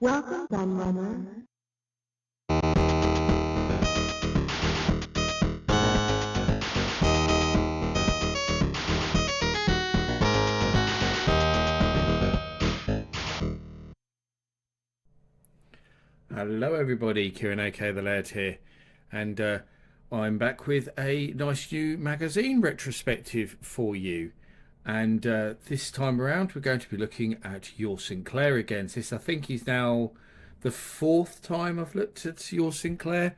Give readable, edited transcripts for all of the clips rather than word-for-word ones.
Welcome, Gunrunner. Hello everybody, Kieran aka the Laird here, and I'm back with a nice new magazine retrospective for you. And this time around we're going to be looking at Your Sinclair again. This I think is now the fourth time I've looked at Your Sinclair.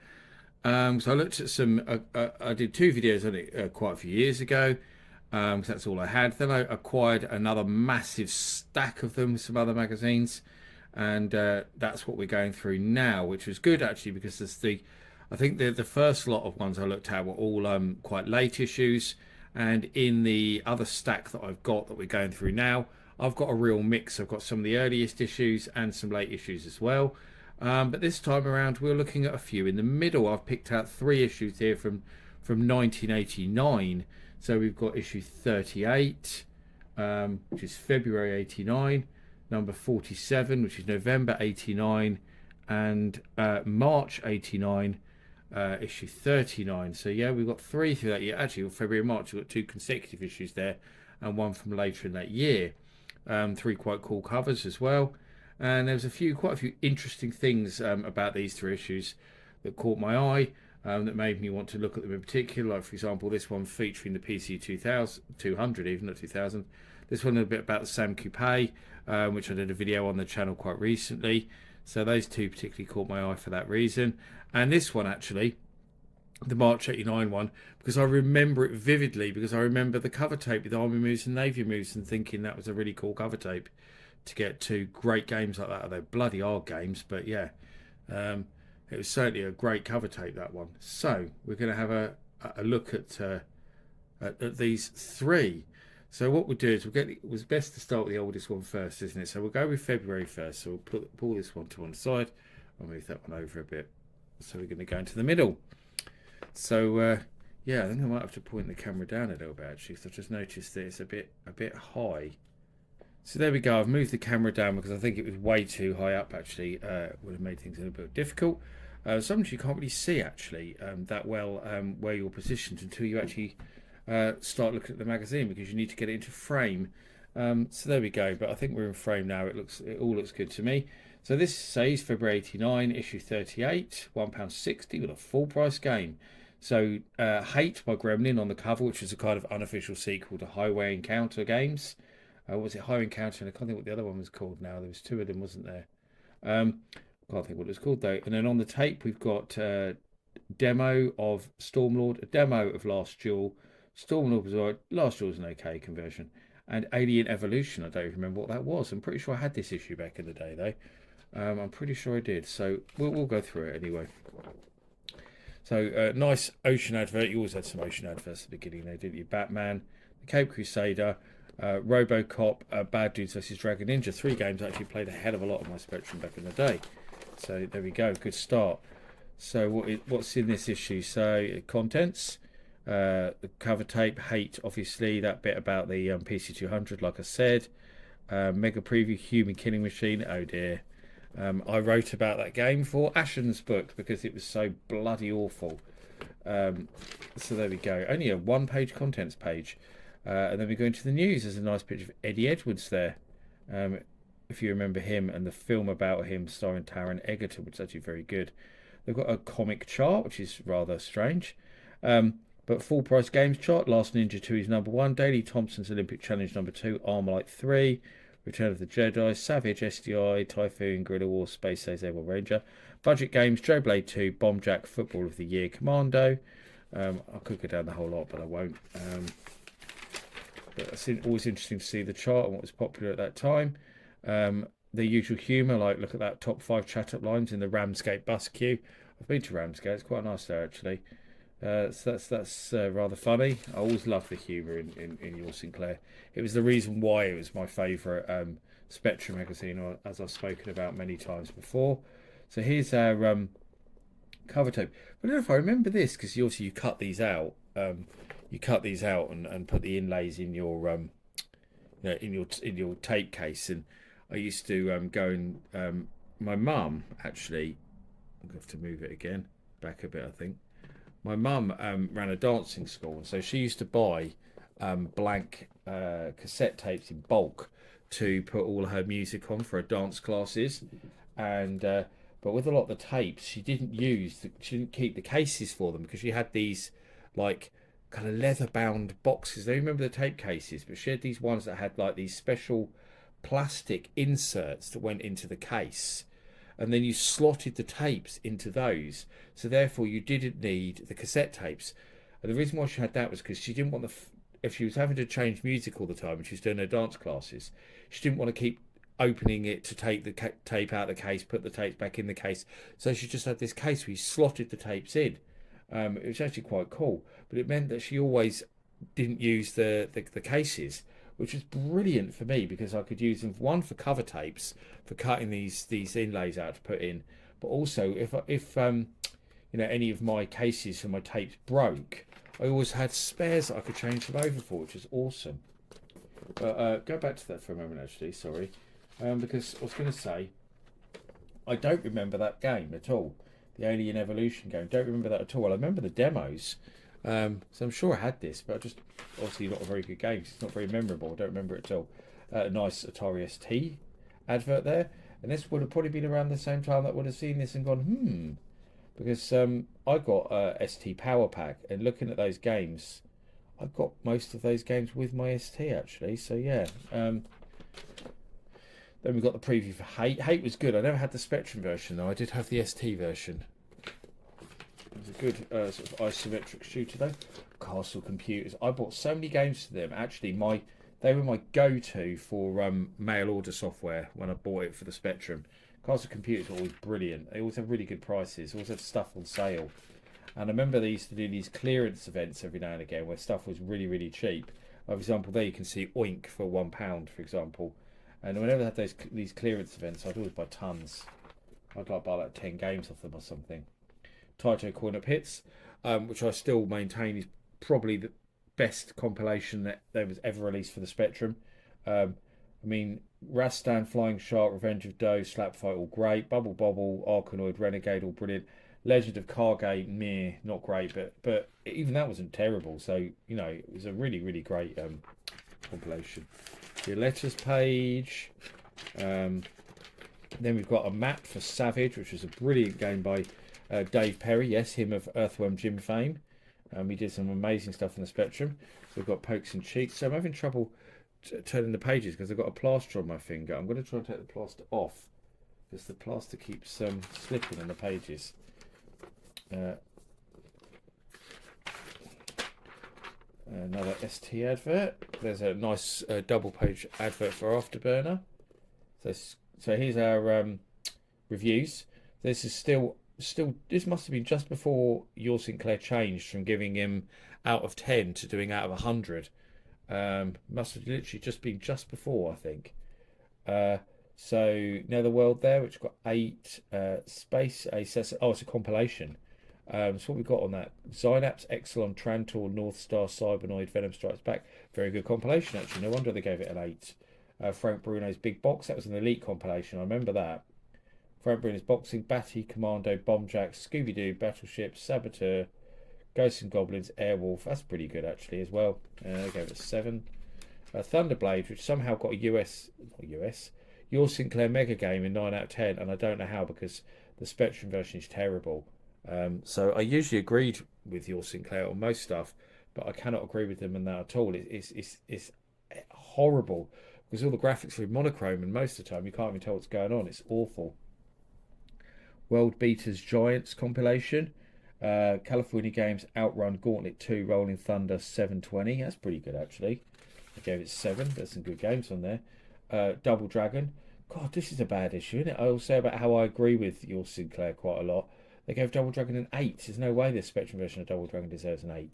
So I looked at some, I did two videos on it quite a few years ago, because that's all I had. Then I acquired another massive stack of them with some other magazines, and that's what we're going through now, which was good actually, because I think the first lot of ones I looked at were all quite late issues, and in the other stack that I've got that we're going through now, I've got a real mix. I've got some of the earliest issues and some late issues as well. But this time around, we're looking at a few in the middle. I've picked out three issues here from 1989. So we've got issue 38, which is February 89, number 47, which is November 89, and March 89, issue 39. So yeah, we've got three through that year. Actually, February and March, we've got two consecutive issues there, and one from later in that year. Three quite cool covers as well. And there's quite a few interesting things about these three issues that caught my eye, that made me want to look at them in particular. Like, for example, this one featuring the PC 200, even not 2000. This one a bit about the Sam Coupe, which I did a video on the channel quite recently. So those two particularly caught my eye for that reason. And this one actually, the March 89 one, because I remember it vividly, because I remember the cover tape with Army moves and Navy moves, and thinking that was a really cool cover tape to get two great games like that. They're bloody hard games, but yeah, it was certainly a great cover tape, that one. So we're going to have a look at these three. So what we'll do is it was best to start with the oldest one first, isn't it? So we'll go with February first. So we'll pull this one to one side. I'll move that one over a bit. So we're going to go into the middle. So yeah, I think I might have to point the camera down a little bit actually, because I've just noticed that it's a bit high. So there we go. I've moved the camera down because I think it was way too high up actually. Would have made things a little bit difficult. Sometimes you can't really see actually that well where you're positioned until you actually start looking at the magazine, because you need to get it into frame. So there we go. But I think we're in frame now. It all looks good to me. So this says February 89, issue 38, £1.60 with a full price game. So Hate by Gremlin on the cover, which is a kind of unofficial sequel to Highway Encounter games. Was it Highway Encounter? And I can't think what the other one was called now. There was two of them, wasn't there? Can't think what it was called though. And then on the tape we've got demo of Stormlord, a demo of Last Duel. Stormlord was alright. Last Duel was an okay conversion. And Alien Evolution, I don't even remember what that was. I'm pretty sure I had this issue back in the day though. I'm pretty sure I did. So we'll go through it anyway. So nice Ocean advert. You always had some Ocean adverts at the beginning there, didn't you? Batman, the Cape Crusader, Robocop, Bad Dudes vs Dragon Ninja. Three games I actually played a hell of a lot of my Spectrum back in the day. So there we go, good start. So what's in this issue? So contents, the cover tape, Hate, obviously, that bit about the PC 200, like I said. Mega preview, Human Killing Machine. Oh dear. I wrote about that game for Ashen's book because it was so bloody awful. So there we go. Only a one-page contents page. And then we go into the news. There's a nice picture of Eddie Edwards there. If you remember him, and the film about him starring Taron Egerton, which is actually very good. They've got a comic chart, which is rather strange. But full price games chart. Last Ninja 2 is number 1. Daley Thompson's Olympic Challenge number 2. Armalite 3. Return of the Jedi. Savage, SDI, Typhoon, Guerrilla Wars, Space Ace, Able Ranger. Budget games. Joe Blade 2. Bomb Jack, Football of the Year, Commando. I could go down the whole lot, but I won't. But it's always interesting to see the chart and what was popular at that time. The usual humour, like look at that top 5 chat up lines in the Ramsgate bus queue. I've been to Ramsgate, it's quite nice there actually. So that's rather funny. I always love the humour in Your Sinclair. It was the reason why it was my favourite Spectrum magazine, as I've spoken about many times before. So here's our cover tape. I don't know if I remember this, because obviously you cut these out. You cut these out and put the inlays in your in your tape case. And I used to go and my mum actually, I'm going to have to move it again, back a bit, I think. My mum ran a dancing school, and so she used to buy blank cassette tapes in bulk to put all her music on for her dance classes. And but with a lot of the tapes, she didn't she didn't keep the cases for them because she had these like kind of leather bound boxes. I remember the tape cases, but she had these ones that had like these special plastic inserts that went into the case, and then you slotted the tapes into those, so therefore you didn't need the cassette tapes. And the reason why she had that was because she didn't want if she was having to change music all the time and she was doing her dance classes, she didn't want to keep opening it to take the tape out of the case, put the tapes back in the case. So she just had this case where you slotted the tapes in. It was actually quite cool, but it meant that she always didn't use the cases, which was brilliant for me because I could use them, one, for cover tapes for cutting these inlays out to put in, but also if any of my cases for my tapes broke, I always had spares that I could change them over for, which is awesome. But go back to that for a moment, actually. Sorry, because I was going to say I don't remember that game at all. The Alien Evolution game. Don't remember that at all. I remember the demos. So I'm sure I had this, but just obviously not a very good game. It's not very memorable. I don't remember it at all. A nice Atari ST advert there, and this would have probably been around the same time that I would have seen this and gone, because I got a ST Power Pack, and looking at those games, I got most of those games with my ST actually. So yeah. Then we got the preview for Hate. Hate was good. I never had the Spectrum version though. I did have the ST version. It was a good sort of isometric shooter though. Castle Computers. I bought so many games to them. Actually, they were my go-to for mail order software when I bought it for the Spectrum. Castle Computers were always brilliant. They always have really good prices. Always had stuff on sale. And I remember they used to do these clearance events every now and again where stuff was really, really cheap. For example, there you can see Oink for £1, for example. And whenever they had these clearance events, I'd always buy tons. I'd like buy like 10 games off them or something. Taito Coin-Up Hits, which I still maintain is probably the best compilation that there was ever released for the Spectrum. I mean, Rastan, Flying Shark, Revenge of Doe, Slap Fight, all great. Bubble Bobble, Arkanoid, Renegade, all brilliant. Legend of Cargate, meh, not great, but even that wasn't terrible. So, it was a really, really great compilation. Your letters page. Then we've got a map for Savage, which was a brilliant game by Dave Perry. Yes, him of Earthworm Jim fame. He did some amazing stuff on the Spectrum. So we've got Pokes and Cheeks. So I'm having trouble turning the pages because I've got a plaster on my finger. I'm going to try and take the plaster off because the plaster keeps slipping on the pages. Another ST advert. There's a nice double page advert for Afterburner. So here's our reviews. This is still this must have been just before Your Sinclair changed from giving him out of 10 to doing out of 100. Must have literally just been just before, I think. So Netherworld there, which got 8 space. It's a compilation. So what we've got on that: Synapse, Exelon, Trantor, North Star, Cybernoid, Venom Strikes Back. Very good compilation actually. No wonder they gave it an 8. Frank Bruno's Big Box. That was an elite compilation. I remember that. Frank Bruno's Boxing, Batty, Commando, Bombjack, Scooby Doo, Battleship, Saboteur, Ghosts and Goblins, Airwolf. That's pretty good actually as well. They gave it a 7. Thunderblade, which somehow got a Your Sinclair Mega Game in 9 out of 10, and I don't know how because the Spectrum version is terrible. So I usually agreed with Your Sinclair on most stuff, but I cannot agree with them on that at all. It's horrible because all the graphics are in monochrome, and most of the time you can't even tell what's going on. It's awful. World Beaters Giants compilation. California Games Outrun Gauntlet 2 Rolling Thunder 720. That's pretty good actually. I gave it 7. There's some good games on there. Double Dragon. God, this is a bad issue, isn't it? I will say about how I agree with Your Sinclair quite a lot. They gave Double Dragon an 8. There's no way the Spectrum version of Double Dragon deserves an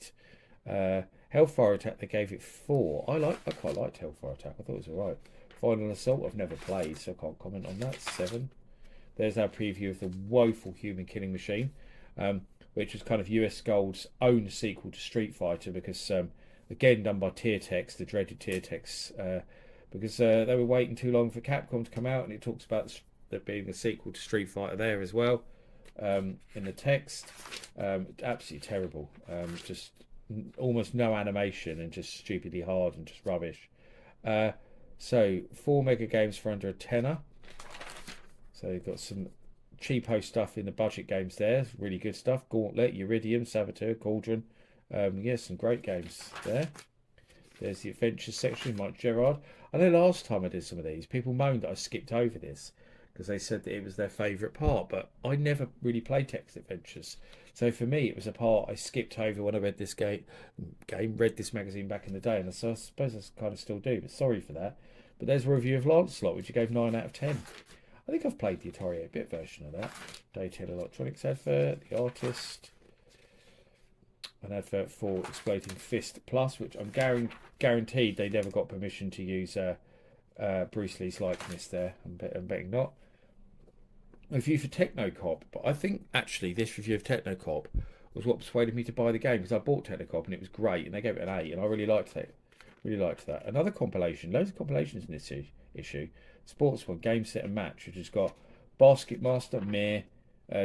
8. Hellfire Attack, they gave it 4. I quite liked Hellfire Attack. I thought it was alright. Final Assault, I've never played, so I can't comment on that. 7. There's our preview of the woeful Human Killing Machine, which was kind of US Gold's own sequel to Street Fighter, because again done by Tiertex, the dreaded Tiertex, because they were waiting too long for Capcom to come out, and it talks about there being a sequel to Street Fighter there as well. In the text, absolutely terrible. Just almost no animation and just stupidly hard and just rubbish. So 4 mega games for under a tenner. So you've got some cheapo stuff in the budget games there. Really good stuff. Gauntlet, Iridium, Saboteur, Cauldron. Some great games there. There's the adventures section, Mike Gerard. I know last time I did some of these, people moaned that I skipped over this because they said that it was their favourite part, but I never really played text adventures. So for me, it was a part I skipped over when I read this read this magazine back in the day, and so I suppose I kind of still do, but sorry for that. But there's a review of Lancelot, which you gave 9 out of 10. I think I've played the Atari 8-bit version of that. Daytale Electronics advert, the artist. An advert for Exploding Fist Plus, which I'm guaranteed they never got permission to use Bruce Lee's likeness there. I'm betting not. A review for Technocop, but I think actually this review of Technocop was what persuaded me to buy the game, because I bought Technocop and it was great, and they gave it an 8, and I really liked it. Really liked that. Another compilation, loads of compilations in this issue. Sports one, Game Set and Match, which has got Basket Master, Meh,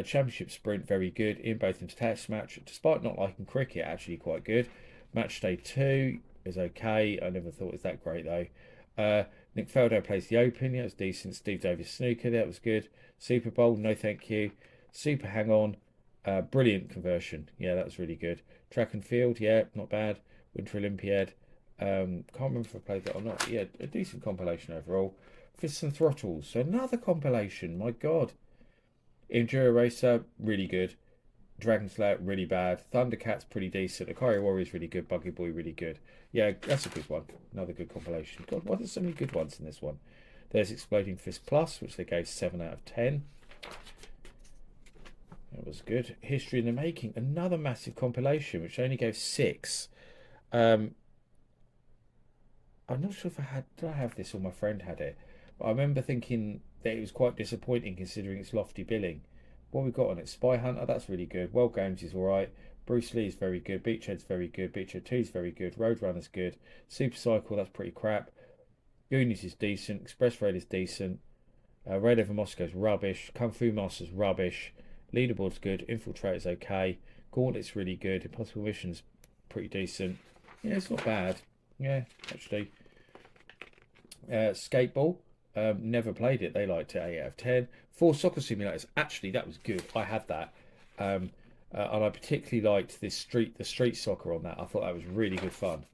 Championship Sprint, very good. In both into Test Match, despite not liking cricket, actually quite good. Match Day 2 is okay. I never thought it was that great though. Nick Faldo plays the Open, yeah, it was decent. Steve Davis Snooker, that was good. Super Bowl, no thank you. Super Hang On, brilliant conversion, yeah, that was really good. Track and Field, yeah, not bad. Winter Olympiad, can't remember if I played that or not. Yeah, a decent compilation overall. Fists and Throttles, so another compilation, my god. Enduro Racer, really good. Dragon Slayer, really bad. Thundercats, pretty decent. Akari Warriors, really good. Buggy Boy, really good. Yeah, that's a good one. Another good compilation. God, why are there so many good ones in this one? There's Exploding Fist Plus, which they gave 7 out of 10. That was good. History in the Making, another massive compilation, which I only gave 6. I'm not sure if did I have this or my friend had it? But I remember thinking that it was quite disappointing considering its lofty billing. What we got on it? Spy Hunter, that's really good. World Games is alright. Bruce Lee is very good. Beachhead's very good. Beachhead 2 is very good. Roadrunner's good. Super Cycle, that's pretty crap. Goonies is decent. Express Raid is decent. Raid Over Moscow's rubbish. Kung Fu Master's rubbish. Leaderboard's good. Infiltrator's okay. Gauntlet's really good. Impossible Mission's pretty decent. Yeah, it's not bad. Yeah, actually. Skateball. Never played it. They liked it. 8 out of 10. 4 Soccer Simulators. Actually, that was good. I had that. And I particularly liked the street soccer on that. I thought that was really good fun.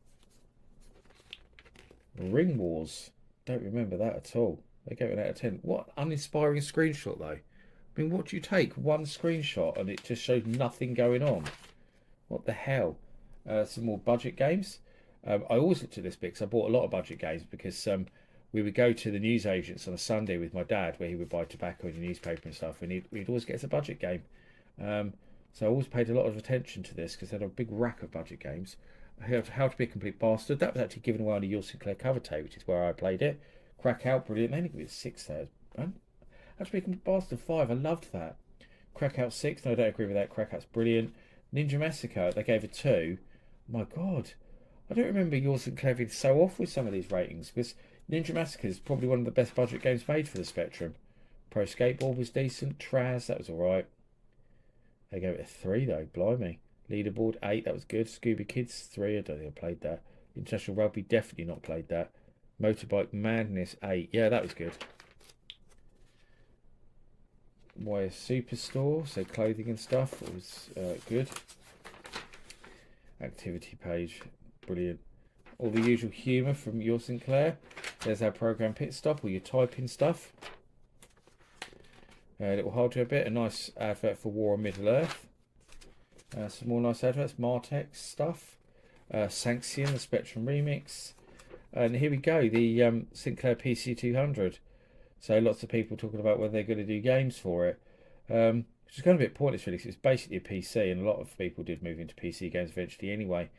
Ring Wars. Don't remember that at all. They gave it an 8 out of 10. What uninspiring screenshot though. I mean, what do you take? One screenshot and it just showed nothing going on. What the hell? Some more budget games. I always looked at this bit because I bought a lot of budget games because we would go to the newsagents on a Sunday with my dad where he would buy tobacco and a newspaper and stuff, and he'd always get us a budget game. So I always paid a lot of attention to this because they had a big rack of budget games. How to Be a Complete Bastard, that was actually given away on a Your Sinclair cover tape, which is where I played it. Crack Out, brilliant. They only give it 6 there. Man. How to Be a Complete Bastard 5, I loved that. Crack Out 6, no, I don't agree with that. Crack Out's brilliant. Ninja Massacre, they gave it 2. My god, I don't remember Your Sinclair being so off with some of these ratings because Ninja Massacre is probably one of the best budget games made for the Spectrum. Pro Skateboard was decent. Traz, that was alright. They gave it a 3 though, blimey. Leaderboard 8, that was good. Scuba Kids 3, I don't think I played that. International Rugby, definitely not played that. Motorbike Madness 8, yeah, that was good. YS Superstore, so clothing and stuff, it was good. Activity page, brilliant. All the usual humour from Your Sinclair. There's our program pit stop, all your typing stuff. A little hardware bit, a nice advert for War on Middle Earth. Some more nice adverts, Martex stuff. Sanxion, the Spectrum remix. And here we go, the Sinclair PC200. So lots of people talking about whether they're going to do games for it. Which is kind of a bit pointless really, because it's basically a PC, and a lot of people did move into PC games eventually anyway.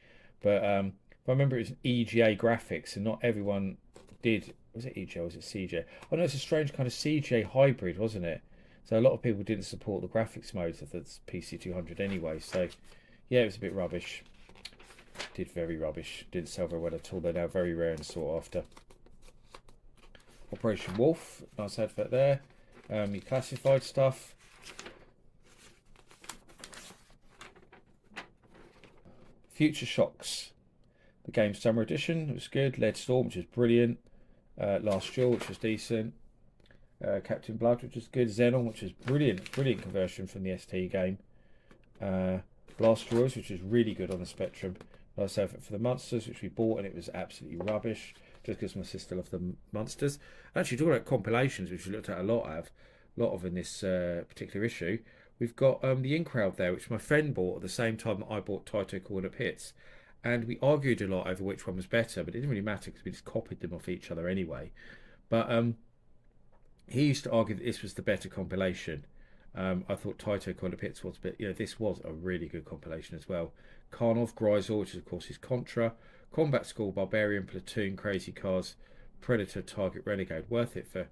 But if I remember, it was an EGA graphics, and not everyone did. Was it EGA or was it CGA? I know it's a strange kind of CGA hybrid, wasn't it? So a lot of people didn't support the graphics modes of the PC200 anyway. So yeah, it was a bit rubbish. Did very rubbish. Didn't sell very well at all. They're now very rare and sought after. Operation Wolf, nice advert there. Your classified stuff. Future Shocks, the game summer edition, it was good. Lead Storm, which is brilliant. Last Duel, which was decent. Captain Blood, which is good. Xenon, which is brilliant conversion from the ST game. Blasteroids, which is really good on the Spectrum. I also have it for the Monsters, which we bought, and it was absolutely rubbish, just because my sister loved the Monsters. Actually, talking about compilations, which we looked at a lot of in this particular issue, we've got the In Crowd there, which my friend bought at the same time that I bought Taito Corner Pits. And we argued a lot over which one was better, but it didn't really matter because we just copied them off each other anyway. But he used to argue that this was the better compilation. I thought Taito Corner Pits was, but this was a really good compilation as well. Karnov, Gryzor, which of course is Contra, Combat School, Barbarian, Platoon, Crazy Cars, Predator, Target, Renegade. Worth it for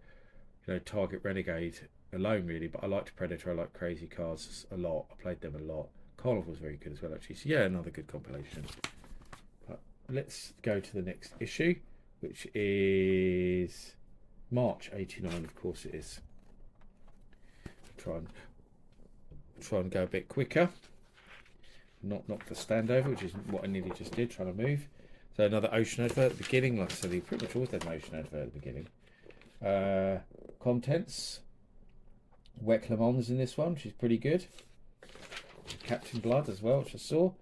Target, Renegade alone really, but I liked Predator, I liked Crazy Cars a lot. I played them a lot. Karnov was very good as well actually. So yeah, another good compilation. But let's go to the next issue, which is March 89, of course it is. Try and go a bit quicker. Not knock the stand over, which is what I nearly just did, trying to move. So another ocean advert at the beginning. Like I said, he pretty much always had an ocean advert at the beginning. Contents. Wet Le Mans in this one, which is pretty good. Captain Blood as well, which I saw.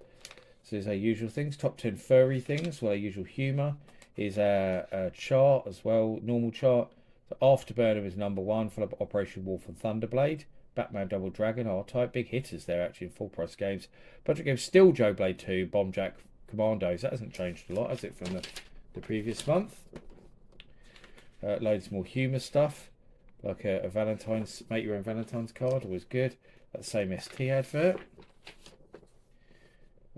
So there's our usual things. Top 10 furry things, well, our usual humour. Is a chart as well, normal chart. So Afterburner is number 1, followed by Operation Wolf and Thunderblade. Batman Double Dragon, R-Type, big hitters there actually in full price games. Budget games, still Joe Blade 2, Bomb Jack Commandos. That hasn't changed a lot, has it, from the previous month? Loads more humour stuff, like a Valentine's, make your own Valentine's card, always good. That same ST advert.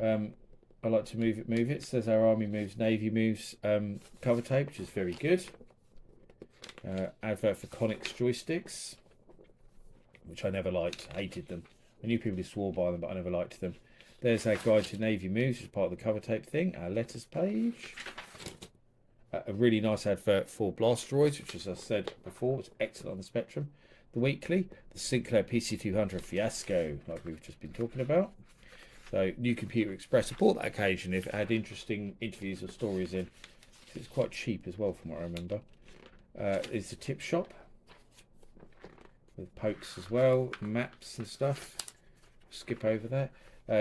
I like to move it. So there's our Army Moves, Navy Moves cover tape, which is very good. Advert for Conix joysticks, which I never liked, hated them. I knew people who swore by them, but I never liked them. There's our guide to Navy Moves, which is part of the cover tape thing. Our letters page. A really nice advert for Blasteroids, which, as I said before, was excellent on the Spectrum. The weekly, the Sinclair PC200 Fiasco, like we've just been talking about. So, New Computer Express. I bought that occasionally if it had interesting interviews or stories in. It's quite cheap as well, from what I remember. Is the tip shop with pokes as well, maps and stuff. Skip over that.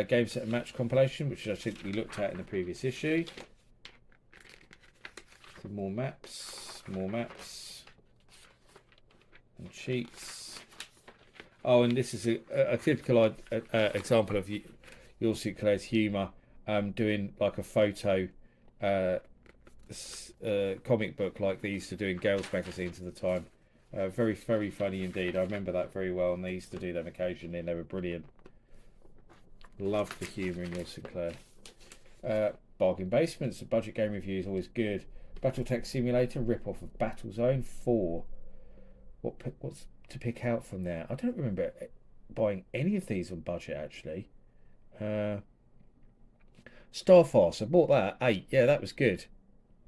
Game set and match compilation, which I think we looked at in the previous issue. Some more maps, and cheats. Oh, and this is a typical example of Your Sinclair's humour, doing like a photo comic book like they used to do in Gales magazines at the time. Very, very funny indeed. I remember that very well, and they used to do them occasionally, and they were brilliant. Loved the humour in Your Sinclair. Bargain Basements, the budget game review is always good. Battletech Simulator, rip-off of Battlezone 4. What's to pick out from there? I don't remember buying any of these on budget, actually. Starfast, I bought that, 8. Yeah, that was good.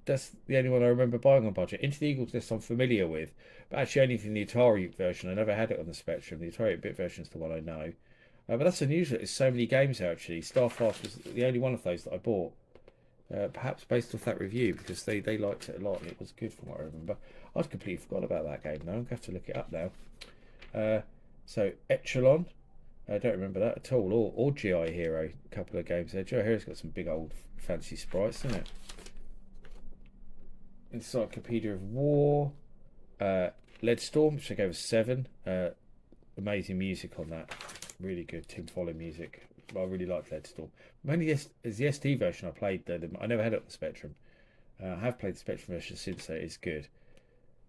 That's the only one I remember buying on budget. Into the Eagles Nest I'm familiar with, but actually only from the Atari version. I never had it on the Spectrum. The Atari 8-bit version is the one I know. But that's unusual. There's so many games actually. Starfast was the only one of those that I bought. Perhaps based off that review, because they liked it a lot and it was good from what I remember. I'd completely forgotten about that game now. I'm going to have to look it up now. So Echelon, I don't remember that at all. Or GI Hero, a couple of games there. GI Hero's got some big old fancy sprites, isn't it? Encyclopedia of War, Lead Storm, which I gave a 7. Amazing music on that. Really good Tim Foley music. I really liked Lead Storm. Mainly as the ST version I played though. I never had it on the Spectrum. I have played the Spectrum version since, so it's good.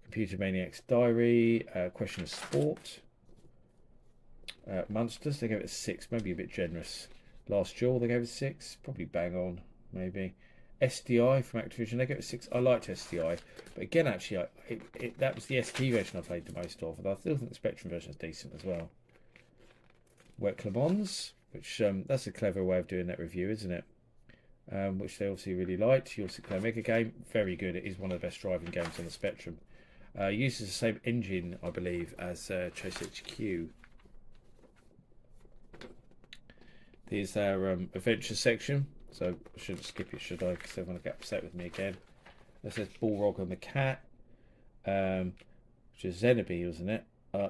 Computer Maniac's Diary, Question of Sport. Monsters, they gave it a 6, maybe a bit generous. Last Duel, they gave it a 6, probably bang on, maybe. SDI from Activision, they gave it a 6. I liked SDI, but again, actually, that was the ST version I played the most of, and I still think the Spectrum version is decent as well. Wet Le Mans, which that's a clever way of doing that review, isn't it? Which they obviously really liked. Your Sinclair Mega Game, very good. It is one of the best driving games on the Spectrum. Uses the same engine, I believe, as Chase HQ. Here's our adventure section. So I shouldn't skip it, should I? Because everyone will get upset with me again. This says Bullrog and the Cat, which is Xenobi, wasn't it?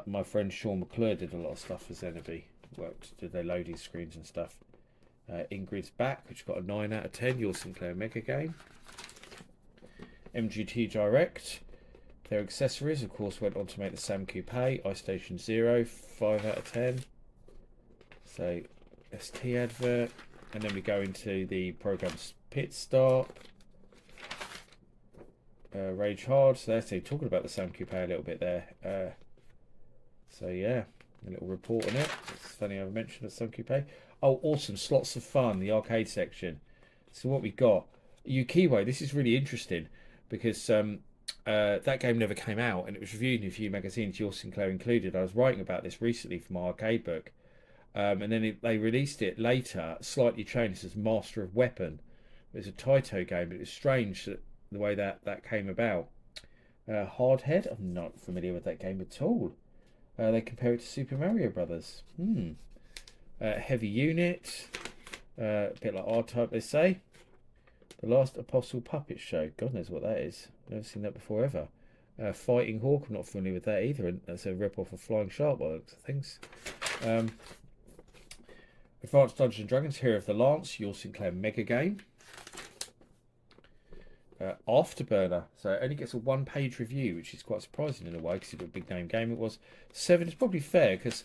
My friend Sean McClure did a lot of stuff for Xenobi. Did their loading screens and stuff. Ingrid's Back, which got a 9 out of 10. Your Sinclair Mega Game. MGT Direct. Their accessories, of course, went on to make the Sam Coupe, iStation 0, 5 out of 10. So, ST advert. And then we go into the program's pit stop. Rage Hard. So they're talking about the Sam Coupe a little bit there. So yeah, a little report on it. It's funny I've mentioned the Sam Coupe. Oh, awesome. Slots of Fun, the arcade section. So what we got. Ukiwa, this is really interesting because that game never came out and it was reviewed in a few magazines, Your Sinclair included. I was writing about this recently for my arcade book. And then they released it later, slightly changed as Master of Weapon. It was a Taito game, but it was strange that the way that came about. Hardhead, I'm not familiar with that game at all. They compare it to Super Mario Brothers. Heavy Unit, a bit like R-Type, they say. The Last Apostle Puppet Show, God knows what that is. Never seen that before ever. Fighting Hawk, I'm not familiar with that either. And that's a rip-off of Flying Shark by the looks of things. Advanced Dungeons and Dragons, Hero of the Lance, Your Sinclair Mega Game. Afterburner, so it only gets a 1-page review, which is quite surprising in a way because it's a big name game. It was 7. It's probably fair because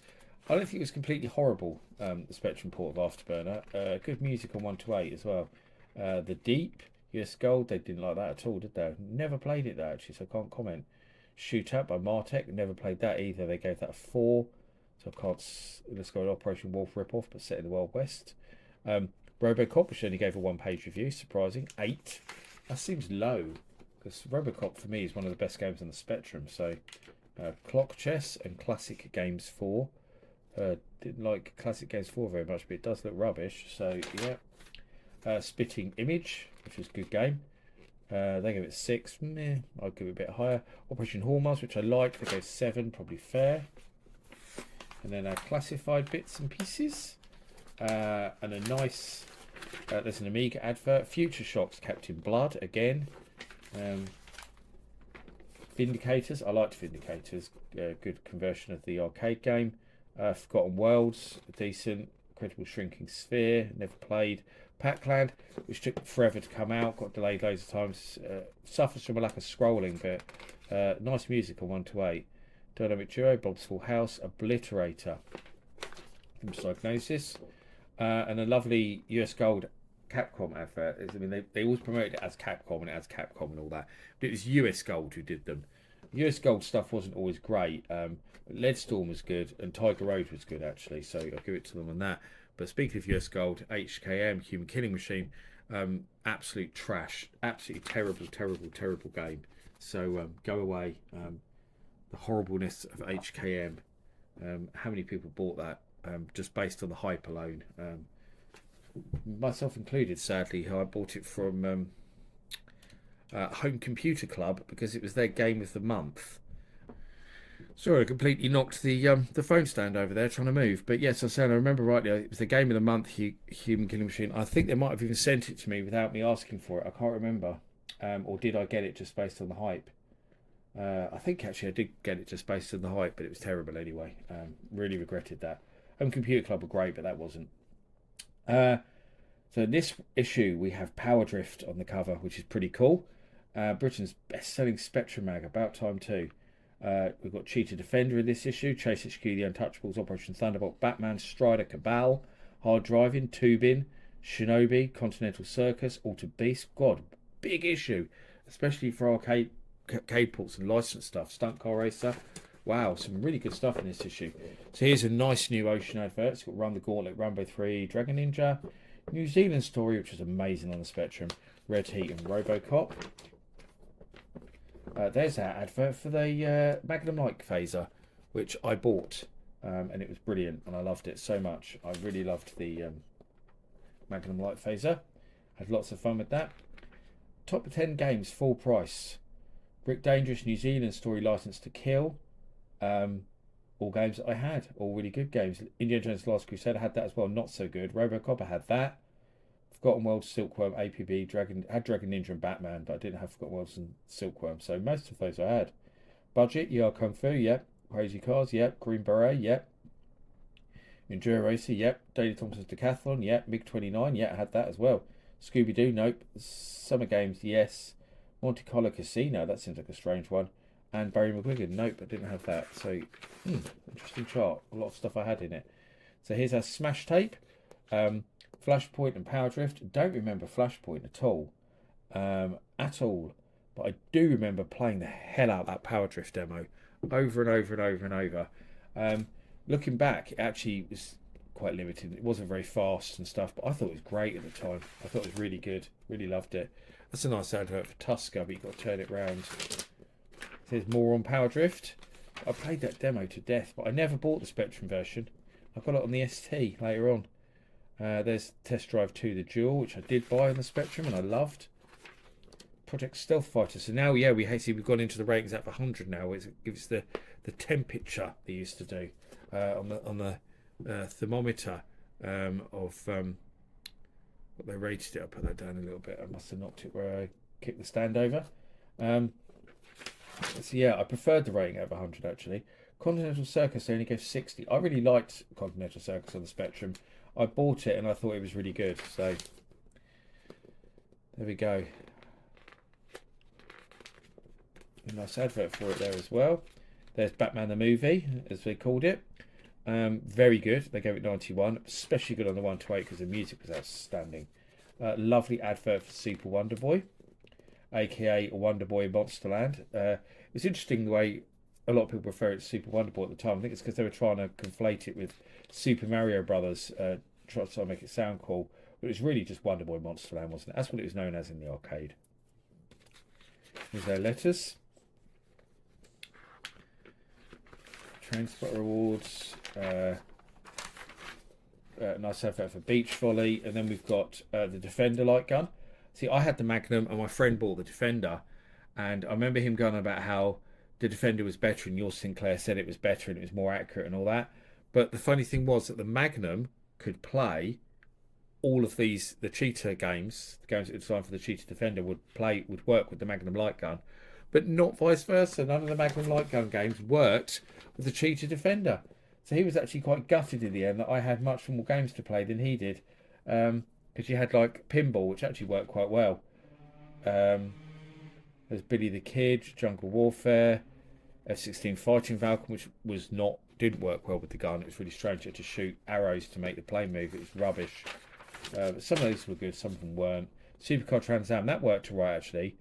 I don't think it was completely horrible. The Spectrum port of Afterburner, good music on 1 to 8 as well. The Deep, US Gold, they didn't like that at all, did they? Never played it though, actually, so I can't comment. Shoot Up by Martech, never played that either. They gave that a 4. So I can't. Let's go with Operation Wolf ripoff, but set in the Wild West. Robocop, which only gave a 1-page review, surprising, 8. That seems low because Robocop for me is one of the best games on the Spectrum. So Clock Chess and Classic Games 4. Didn't like Classic Games 4 very much, but it does look rubbish. So yeah. Spitting Image, which was a good game. They gave it 6. Meh, I'll give it a bit higher. Operation Hallmarks, which I liked, they gave 7, probably fair. And then classified bits and pieces, and a nice. There's an Amiga advert. Future Shocks, Captain Blood again. Vindicators, I liked Vindicators. Good conversion of the arcade game. Forgotten Worlds, decent. Incredible Shrinking Sphere, never played. Pac-Land, which took forever to come out, got delayed loads of times. Suffers from a lack of scrolling, but nice music on 1 to 8. Dynamic Duo, Bob's Full House, Obliterator, Diagnosis, and a lovely US Gold Capcom advert. I mean, they always promoted it as Capcom and it has Capcom and all that, but it was US Gold who did them. US Gold stuff wasn't always great. Leadstorm was good and Tiger Road was good actually, so I'll give it to them on that. But speaking of US Gold, HKM, Human Killing Machine, absolute trash, absolutely terrible game. So go away. The horribleness of HKM. How many people bought that just based on the hype alone? Myself included, sadly, who I bought it from Home Computer Club because it was their game of the month. Sorry, I completely knocked the phone stand over there trying to move. But yes, I said I remember rightly. It was the game of the month, Human Killing Machine. I think they might have even sent it to me without me asking for it. I can't remember. Or did I get it just based on the hype? I think actually I did get it just based on the hype, but it was terrible anyway. Really regretted that. Home Computer Club were great, but that wasn't. So in this issue we have Power Drift on the cover, which is pretty cool. Britain's best-selling Spectrum mag, about time too. We've got Cheetah Defender in this issue, Chase HQ, The Untouchables, Operation Thunderbolt, Batman, Strider, Cabal, Hard Driving, Tubin, Shinobi, Continental Circus, Alter Beast. God, big issue, especially for arcade ports and licensed stuff. Stunt Car Racer. Wow, some really good stuff in this issue. So here's a nice new Ocean advert. It's got Run the Gauntlet, Rambo 3, Dragon Ninja, New Zealand Story, which is amazing on the Spectrum, Red Heat and Robocop. There's our advert for the Magnum Lite phaser, which I bought, and it was brilliant, and I loved it so much. I really loved the Magnum Lite phaser. Had lots of fun with that. Top 10 games, full price. Rick Dangerous, New Zealand story, License to Kill. All games that I had, all really good games. Indiana Jones Last Crusade, I had that as well, not so good. Robocop, I had that. Forgotten World, Silkworm, APB, Dragon Ninja and Batman, but I didn't have Forgotten Worlds and Silkworm, so most of those I had. Budget, Yeah Kung Fu, yep. Crazy Cars, yep. Green Beret, yep. Enduro Racer, yep. Daley Thompson's Decathlon, yep. MiG-29, yeah, I had that as well. Scooby-Doo, nope. Summer Games, yes. Monte Carlo Casino, that seems like a strange one. And Barry McGuigan, nope, I didn't have that. So, interesting chart. A lot of stuff I had in it. So here's our Smash Tape. Flashpoint and Power Drift. Don't remember Flashpoint at all. But I do remember playing the hell out of that Power Drift demo. Over and over and over and over. Looking back, it actually was quite limited. It wasn't very fast and stuff, but I thought it was great at the time. I thought it was really good. Really loved it. That's a nice advert for Tusker, but you've got to turn it round. There's more on Power Drift. I played that demo to death, but I never bought the Spectrum version. I got it on the ST later on. There's Test Drive 2, the Duel, which I did buy on the Spectrum and I loved. Project Stealth Fighter. So now, yeah, we've gone into the ratings out of 100 now. It gives the temperature they used to do on the thermometer of what they rated it. I'll put that down a little bit. I must have knocked it where I kicked the stand over. So yeah, I preferred the rating out of 100 actually. Continental Circus, they only gave 60. I really liked Continental Circus on the Spectrum. I bought it and I thought it was really good. So there we go. A nice advert for it there as well. There's Batman the movie, as they called it. Very good. They gave it 91. Especially good on the 128 because the music was outstanding. Lovely advert for Super Wonder Boy, aka Wonder Boy in Monsterland. It's interesting the way a lot of people refer it to Super Wonder Boy at the time. I think it's because they were trying to conflate it with Super Mario Brothers, trying to make it sound cool. But it was really just Wonder Boy Monsterland, wasn't it? That's what it was known as in the arcade. Here's their letters. Transport Rewards. Nice advert for Beach Volley. And then we've got the Defender light gun. See, I had the Magnum and my friend bought the Defender. And I remember him going about how the Defender was better and Your Sinclair said it was better and it was more accurate and all that. But the funny thing was that the Magnum could play all of the cheater games, the games that were designed for the cheater Defender would work with the Magnum light gun, but not vice versa. None of the Magnum light gun games worked with the cheater Defender. So he was actually quite gutted in the end that I had much more games to play than he did, because you had like Pinball, which actually worked quite well. There's Billy the Kid, Jungle Warfare, F-16 Fighting Falcon, which didn't work well with the gun. It was really strange. You had to shoot arrows to make the plane move. It was rubbish. But some of those were good, some of them weren't. Supercar Trans Am, that worked alright actually.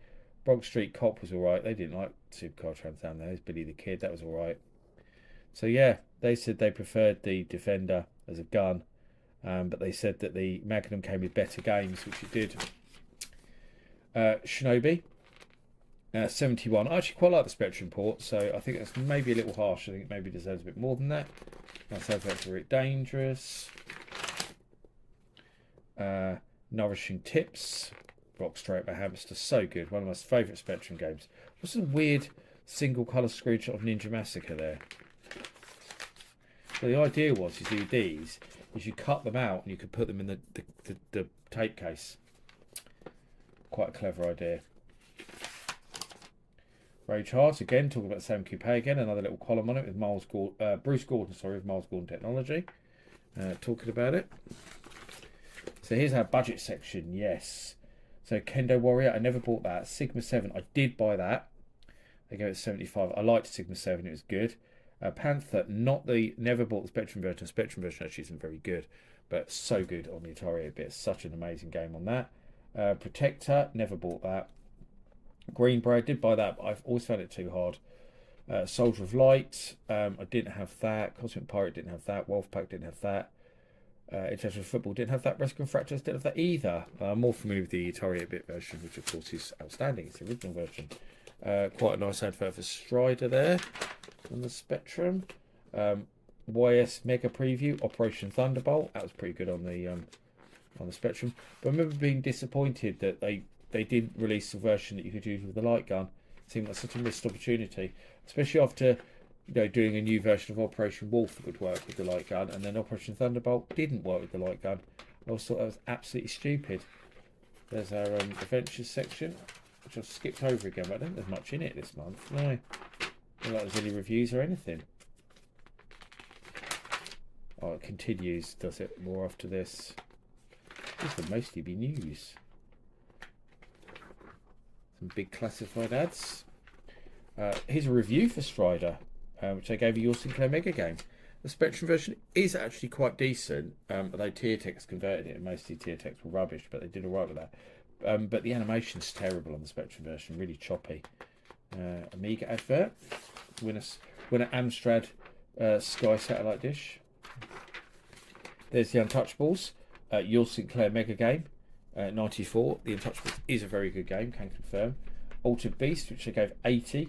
Bronx Street Cop was alright. They didn't like Supercar Trans Am. There's Billy the Kid, that was alright. So yeah, they said they preferred the Defender as a gun, but they said that the Magnum came with better games, which it did. Shinobi. 71. I actually quite like the Spectrum port, so I think that's maybe a little harsh. I think it maybe deserves a bit more than that. That's advert for Rick Dangerous. Nourishing Tips. Rock Straight by Hamster. So good. One of my favourite Spectrum games. What's a weird single colour screenshot of Ninja Massacre there? So the idea was you do these, is you cut them out and you could put them in the tape case. Quite a clever idea. Rage Heart, again, talking about Sam Coupe again, another little column on it with Bruce Gordon, with Miles Gordon Technology, talking about it. So here's our budget section, yes. So Kendo Warrior, I never bought that. Sigma 7, I did buy that. They gave it 75. I liked Sigma 7, it was good. Panther, never bought the Spectrum version. The Spectrum version actually isn't very good, but so good on the Atari 8-bit. Such an amazing game on that. Protector, never bought that. Green Beret, did buy that, but I've always found it too hard. Soldier of Light, I didn't have that. Cosmic Pirate didn't have that. Wolfpack didn't have that. International Football didn't have that. Rescue and Fractures didn't have that either. I'm more familiar with the Atari 8-bit version, which of course is outstanding. It's the original version. Quite a nice advert for Strider there on the Spectrum. YS Mega Preview, Operation Thunderbolt. That was pretty good on the Spectrum. But I remember being disappointed that they didn't release a version that you could use with the light gun. seemed like such a missed opportunity, especially after doing a new version of Operation Wolf that would work with the light gun, and then Operation Thunderbolt didn't work with the light gun. I always thought that was absolutely stupid. There's our adventures section, which I've skipped over again, but I don't think there's much in it this month. No, not like there's any reviews or anything. Oh, it continues, does it, more after this? This would mostly be news. Some big classified ads. Here's a review for Strider, which I gave you Your Sinclair Mega Game. The Spectrum version is actually quite decent, although TierTex converted it, and mostly TierTex were rubbish, but they did alright with that. But the animation's terrible on the Spectrum version, really choppy. Amiga advert. Win an Amstrad Sky satellite dish. There's the Untouchables, Your Sinclair Mega Game, 94. The Untouchables is a very good game, can confirm. Altered Beast, which I gave 80.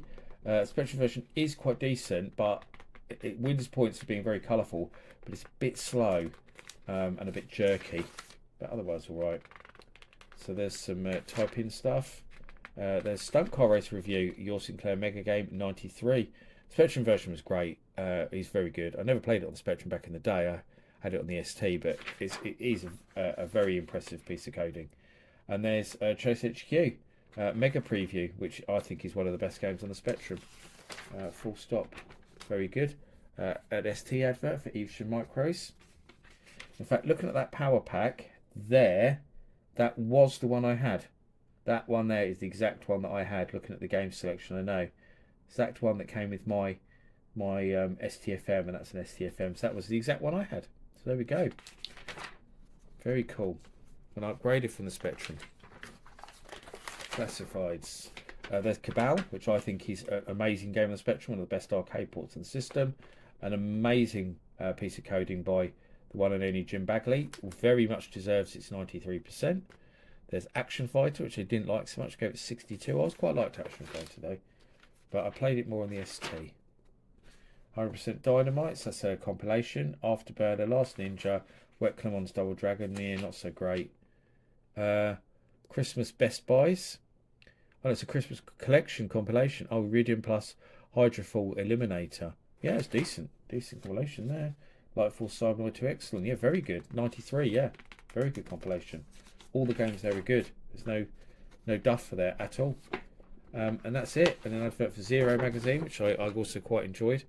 Spectrum version is quite decent, but it wins points for being very colourful, but it's a bit slow and a bit jerky, but otherwise alright. So there's some type-in stuff. There's Stunt Car Race Review, Your Sinclair Mega Game, 93. Spectrum version was great. He's very good. I never played it on the Spectrum back in the day. I had it on the ST, but it is a very impressive piece of coding. And there's Chase HQ, Mega Preview, which I think is one of the best games on the Spectrum. Full stop. Very good. An ST advert for Evesham Micros. In fact, looking at that power pack there, that was the one I had. That one there is the exact one that I had. Looking at the game selection, I know. Exact one that came with my STFM, and that's an STFM. So that was the exact one I had. So there we go. Very cool. And upgraded from the Spectrum. Classifieds. There's Cabal, which I think is an amazing game on the Spectrum, one of the best arcade ports in the system. An amazing piece of coding by the one and only Jim Bagley. Very much deserves its 93%. There's Action Fighter, which I didn't like so much. I gave it 62. I was quite liked Action Fighter though, but I played it more on the ST. 100% Dynamites, that's a compilation. Afterburner, Last Ninja, Wet Clemon's Double Dragon, near not so great. Christmas Best Buys. Oh, it's a Christmas collection compilation. Oh, Iridium plus Hydrofall Eliminator. Yeah, it's decent. Decent compilation there. Lightfall Cybernoid 2 excellent. Yeah, very good. 93, yeah. Very good compilation. All the games there are good. There's no duff for there at all. And that's it. And an advert for Zero magazine, which I also quite enjoyed.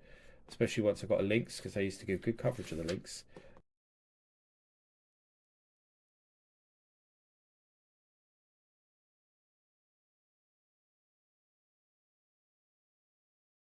Especially once I got a links, because they used to give good coverage of the links.